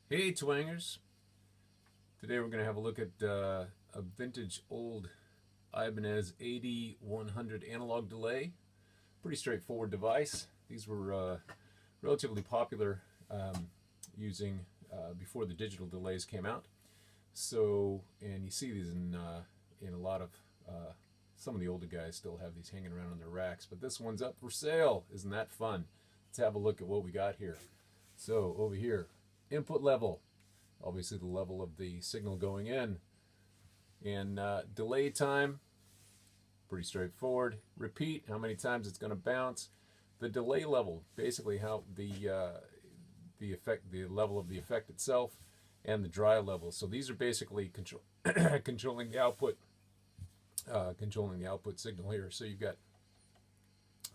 Hey Twangers! Today we're going to have a look at a vintage old Ibanez AD100 analog delay. Pretty straightforward device. These were relatively popular using before the digital delays came out. So, and you see these in a lot of some of the older guys still have these hanging around on their racks, but this one's up for sale. Isn't that fun? Let's have a look at what we got here. So over here, input level, obviously the level of the signal going in, and delay time, pretty straightforward. Repeat, how many times it's going to bounce. The delay level, basically how the effect, the level of the effect itself, and the dry level. So these are basically controlling the output signal here. So you've got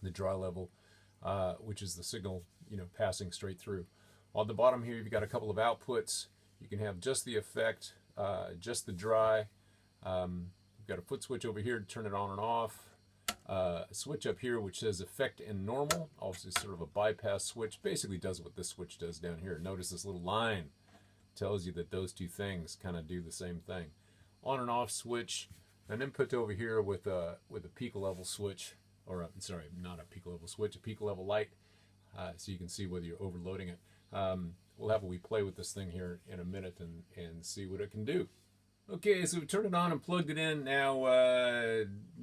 the dry level, which is the signal, passing straight through. On the bottom here, you've got a couple of outputs. You can have just the effect, just the dry. You've got a foot switch over here to turn it on and off. A switch up here which says effect and normal, also sort of a bypass switch. Basically does what this switch does down here. Notice this little line tells you that those two things kind of do the same thing. On and off switch. An input over here with a peak level switch, or sorry, not a peak level switch, a peak level light, so you can see whether you're overloading it. We'll have a wee play with this thing here in a minute and see what it can do. Okay, so we turned it on and plugged it in. Now,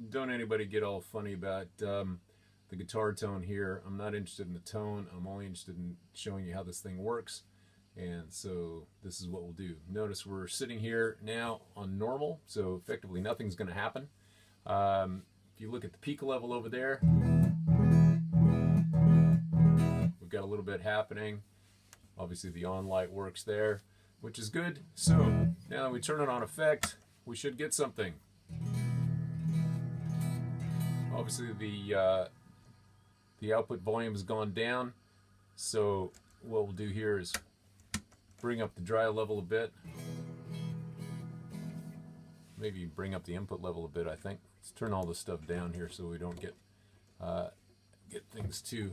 don't anybody get all funny about the guitar tone here. I'm not interested in the tone. I'm only interested in showing you how this thing works. And so this is what we'll do. Notice we're sitting here now on normal, so effectively nothing's going to happen. If you look at the peak level over there, we've got a little bit happening. Obviously the on light works there, which is good. So now that we turn it on effect, we should get something. Obviously the output volume has gone down, so what we'll do here is bring up the dry level a bit. Maybe bring up the input level a bit, I think. Let's turn all this stuff down here so we don't get things too...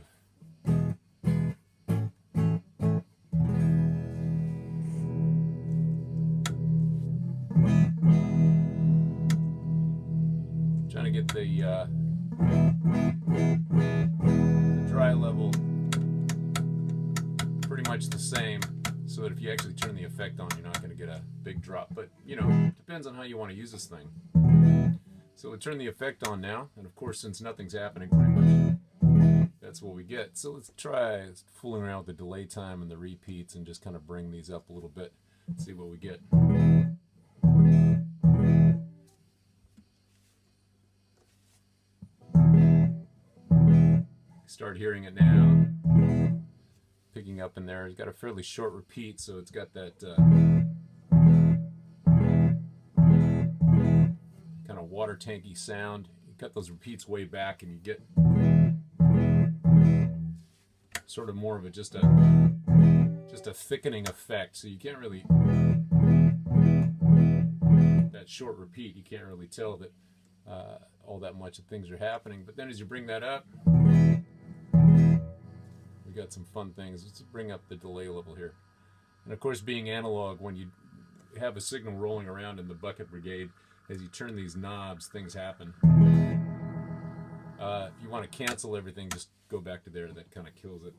Trying to get the dry level pretty much the same, so that if you actually turn the effect on, you're not going to get a big drop. But, depends on how you want to use this thing. So we'll turn the effect on now, and of course, since nothing's happening pretty much, that's what we get. So let's try fooling around with the delay time and the repeats and just kind of bring these up a little bit and see what we get. Start hearing it now. Picking up in there. It's got a fairly short repeat, so it's got that kind of water tanky sound. You cut those repeats way back and you get sort of more of just a thickening effect. So you can't really, that short repeat, you can't really tell that all that much of things are happening. But then as you bring that up, got some fun things. Let's bring up the delay level here. And of course, being analog, when you have a signal rolling around in the bucket brigade, as you turn these knobs, things happen. If you want to cancel everything, just go back to there. That kind of kills it.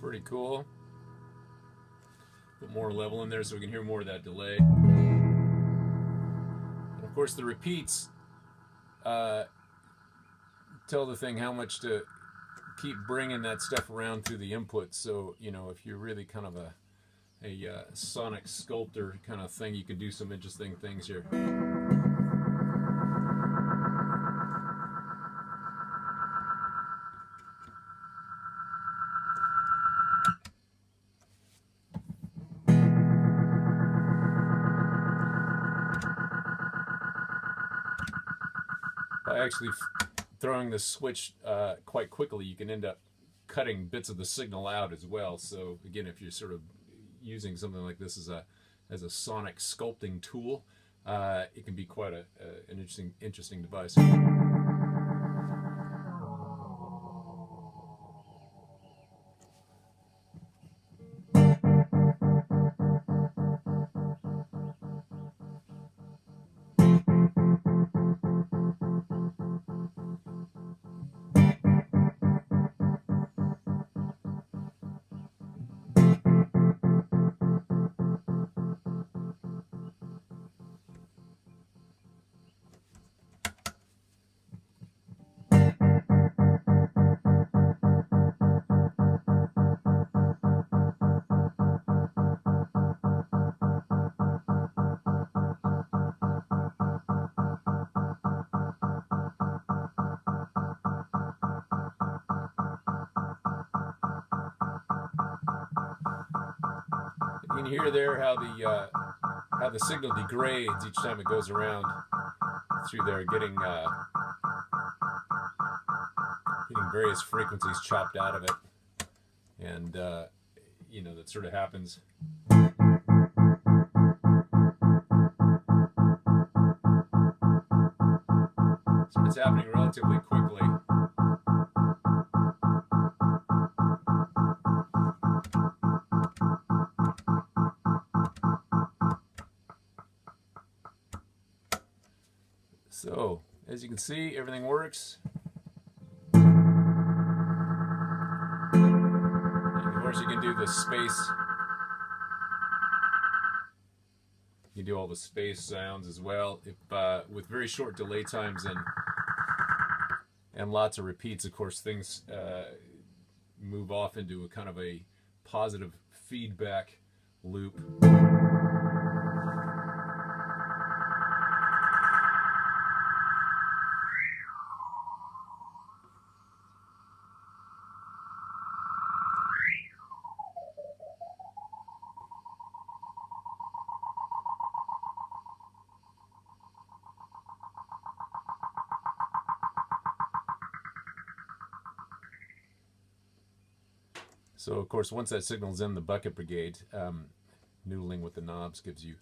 Pretty cool. Put more level in there so we can hear more of that delay. Of course, the repeats tell the thing how much to keep bringing that stuff around through the input. So, if you're really kind of a sonic sculptor kind of thing, you can do some interesting things here. By actually throwing the switch quite quickly, you can end up cutting bits of the signal out as well. So again, if you're sort of using something like this as a sonic sculpting tool, it can be quite an interesting device. You can hear there how the signal degrades each time it goes around through there, getting various frequencies chopped out of it, and you know, that sort of happens. So it's happening relatively quickly. So, as you can see, everything works. And of course, you can do the space. You can do all the space sounds as well. If with very short delay times and lots of repeats, of course, things move off into a kind of a positive feedback loop. So, of course, once that signal's in the bucket brigade, noodling with the knobs gives you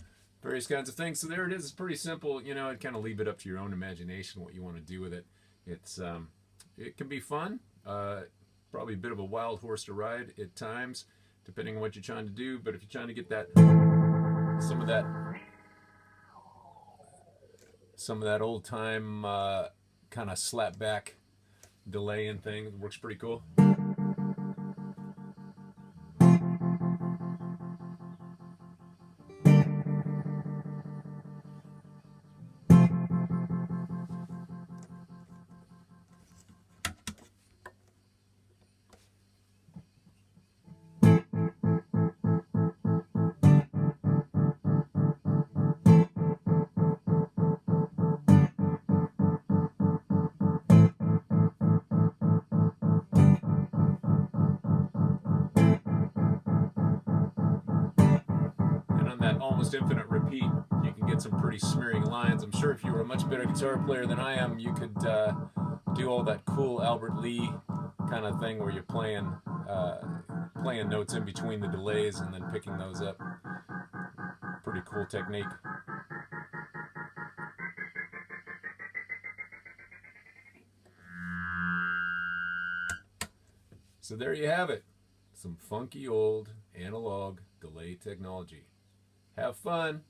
various kinds of things. So there it is. It's pretty simple. You know, I'd kind of leave it up to your own imagination what you want to do with it. It's it can be fun. Probably a bit of a wild horse to ride at times, depending on what you're trying to do. But if you're trying to get that some of that old time kind of slap back delay and thing, it works pretty cool. That almost infinite repeat, you can get some pretty smearing lines. I'm sure if you were a much better guitar player than I am, you could do all that cool Albert Lee kind of thing where you're playing notes in between the delays and then picking those up. Pretty cool technique. So there you have it. Some funky old analog delay technology. Have fun.